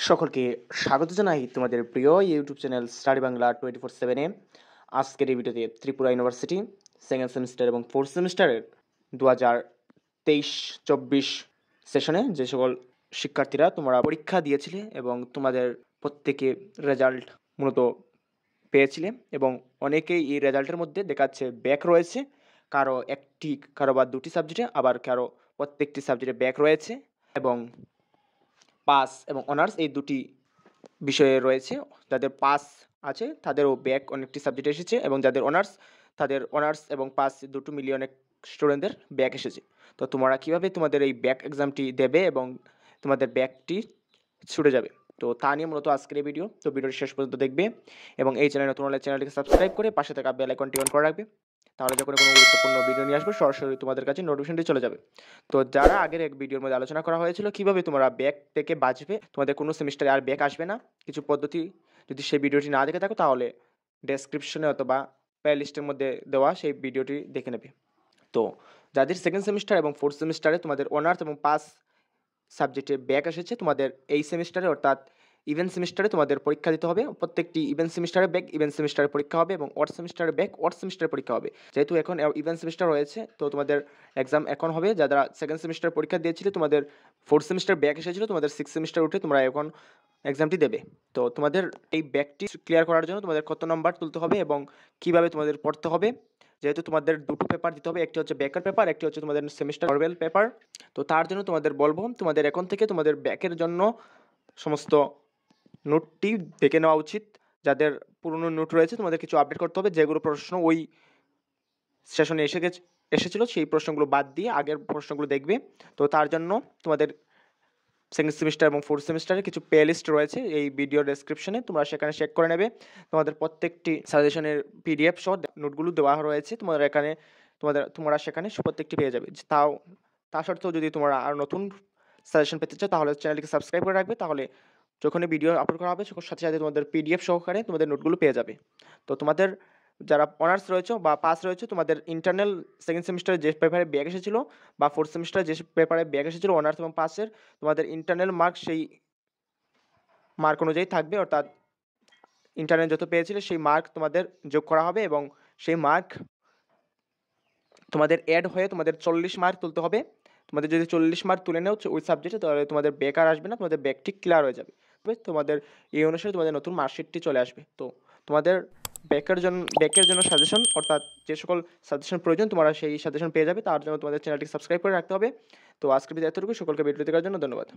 সকলকে স্বাগত জানাই তোমাদের প্রিয় ইউটিউব চ্যানেল স্টাডি বাংলা 24/7-এ। আজকের এই ভিডিওতে ত্রিপুরা ইউনিভার্সিটি সেকেন্ড সেমিস্টার এবং ফোর্থ সেমিস্টারের 2023-24 সেশনে যে সকল শিক্ষার্থীরা তোমরা পরীক্ষা দিয়েছিলে এবং তোমাদের প্রত্যেকে রেজাল্ট মূলত পেয়েছিলে এবং অনেকেই এই রেজাল্টের মধ্যে দেখাচ্ছে ব্যাক রয়েছে, কারো বা দুটি সাবজেক্টে, আবার কারো প্রত্যেকটি সাবজেক্টে ব্যাক রয়েছে এবং পাস এবং অনার্স এই দুটি বিষয়ে রয়েছে। যাদের পাস আছে তাদেরও ব্যাক অনেকটি সাবজেক্ট এসেছে এবং যাদের অনার্স তাদের অনার্স এবং পাস দুটো মিলিয়ে অনেক স্টুডেন্টদের ব্যাক এসেছে। তো তোমরা কীভাবে তোমাদের এই ব্যাক এক্সামটি দেবে এবং তোমাদের ব্যাকটি ছুটে যাবে, তো তা নিয়ে মূলত আজকের এই ভিডিও। তো ভিডিওটি শেষ পর্যন্ত দেখবে এবং এই চ্যানেলে নতুন হলে চ্যানেলটিকে সাবস্ক্রাইব করে পাশে থাকা বেল আইকনটি অন করে রাখবে, তাহলে যখন কোনো গুরুত্বপূর্ণ ভিডিও নিয়ে আসবে সরাসরি তোমাদের কাছে নোটিফিকেশনটি চলে যাবে। তো যারা আগের এক ভিডিওর মধ্যে আলোচনা করা হয়েছিল কীভাবে তোমরা ব্যাক থেকে বাঁচবে, তোমাদের কোনো সেমিস্টারে আর ব্যাক আসবে না, কিছু পদ্ধতি, যদি সেই ভিডিওটি না দেখে থাকো তাহলে ডেসক্রিপশনে অথবা প্লে লিস্টের মধ্যে দেওয়া সেই ভিডিওটি দেখে নেবে। তো যাদের সেকেন্ড সেমিস্টার এবং ফোর্থ সেমিস্টারে তোমাদের অনার্স এবং পাস সাবজেক্টে ব্যাক এসেছে, তোমাদের এই সেমিস্টারে অর্থাৎ ইভেন্ট সেমিস্টারে তোমাদের পরীক্ষা দিতে হবে। প্রত্যেকটি ইভেন্ট সেমিস্টারে ব্যাক ইভেন্ট সেমিস্টারে পরীক্ষা হবে এবং ওয়ার্ড সেমিস্টারে ব্যাক ওয়ার্ড সেমিস্টারে পরীক্ষা হবে। যেহেতু এখন ইভেন্ট সেমিস্টার রয়েছে, তো তোমাদের এক্সাম এখন হবে। যারা সেকেন্ড সেমিস্টার পরীক্ষা দিয়েছিলে, তোমাদের ফোর্থ সেমিস্টার ব্যাক এসেছিলো, তোমাদের সিক্স সেমিস্টার উঠে তোমরা এখন এক্সামটি দেবে। তো তোমাদের এই ব্যাকটি ক্লিয়ার করার জন্য তোমাদের কত নাম্বার তুলতে হবে এবং কীভাবে তোমাদের পড়তে হবে, যেহেতু তোমাদের দুটো পেপার দিতে হবে, একটি হচ্ছে ব্যাকের পেপার, একটি হচ্ছে তোমাদের সেমিস্টার নর্মাল পেপার। তো তার জন্য তোমাদের বলবো তোমাদের এখন থেকে তোমাদের ব্যাকের জন্য সমস্ত নোটটি দেখে নেওয়া উচিত। যাদের পুরনো নোট রয়েছে তোমাদের কিছু আপডেট করতে হবে, যেগুলো প্রশ্ন ওই সেশনে এসেছিলো সেই প্রশ্নগুলো বাদ দিয়ে আগের প্রশ্নগুলো দেখবে। তো তার জন্য তোমাদের সেকেন্ড সেমিস্টার এবং ফোর্থ সেমিস্টারে কিছু প্লে লিস্ট রয়েছে এই ভিডিও ডেসক্রিপশনে, তোমরা সেখানে চেক করে নেবে। তোমাদের প্রত্যেকটি সাজেশনের পিডিএফ সহ নোটগুলো দেওয়া রয়েছে, তোমরা সেখানে প্রত্যেকটি পেয়ে যাবে। তা সত্ত্বেও যদি তোমরা আর নতুন সাজেশন পেতে চাও তাহলে চ্যানেলটিকে সাবস্ক্রাইব করে রাখবে, তাহলে যখনই ভিডিও আপলোড করা হবে সাথে সাথে তোমাদের পিডিএফ সহকারে তোমাদের নোটগুলো পেয়ে যাবে। তো তোমাদের যারা অনার্স রয়েছে বা পাস রয়েছে, তোমাদের ইন্টারনাল সেকেন্ড সেমিস্টারে যে পেপারে ব্যাক এসেছিলো বা ফোর্থ সেমিস্টারে যে পেপারে ব্যাক এসেছিলো অনার্স এবং পাসের, তোমাদের ইন্টারনাল মার্ক সেই মার্ক অনুযায়ী থাকবে, অর্থাৎ ইন্টারনাল যত পেয়েছিলে সেই মার্ক তোমাদের যোগ করা হবে এবং সেই মার্ক তোমাদের অ্যাড হয়ে তোমাদের 40 মার্ক তুলতে হবে। তোমাদের যদি 40 মার্ক তুলে নেও ওই সাবজেক্টে, তাহলে তোমাদের ব্যাক আর আসবে না, তোমাদের ব্যাক ঠিক ক্লিয়ার হয়ে যাবে। তোমাদের এই অনুসারে তোমাদের নতুন মার্কশিটটি চলে আসবে। তো তোমাদের ব্যাকের জন্য সাজেশন, অর্থাৎ যে সকল সাজেশন প্রয়োজন তোমরা সেই সাজেশন পেয়ে যাবে। তার জন্য তোমাদের চ্যানেলটি সাবস্ক্রাইব করে রাখতে হবে। তো আজকের ভিডিও এতটুকু, সকলকে ভিডিও দেখার জন্য ধন্যবাদ।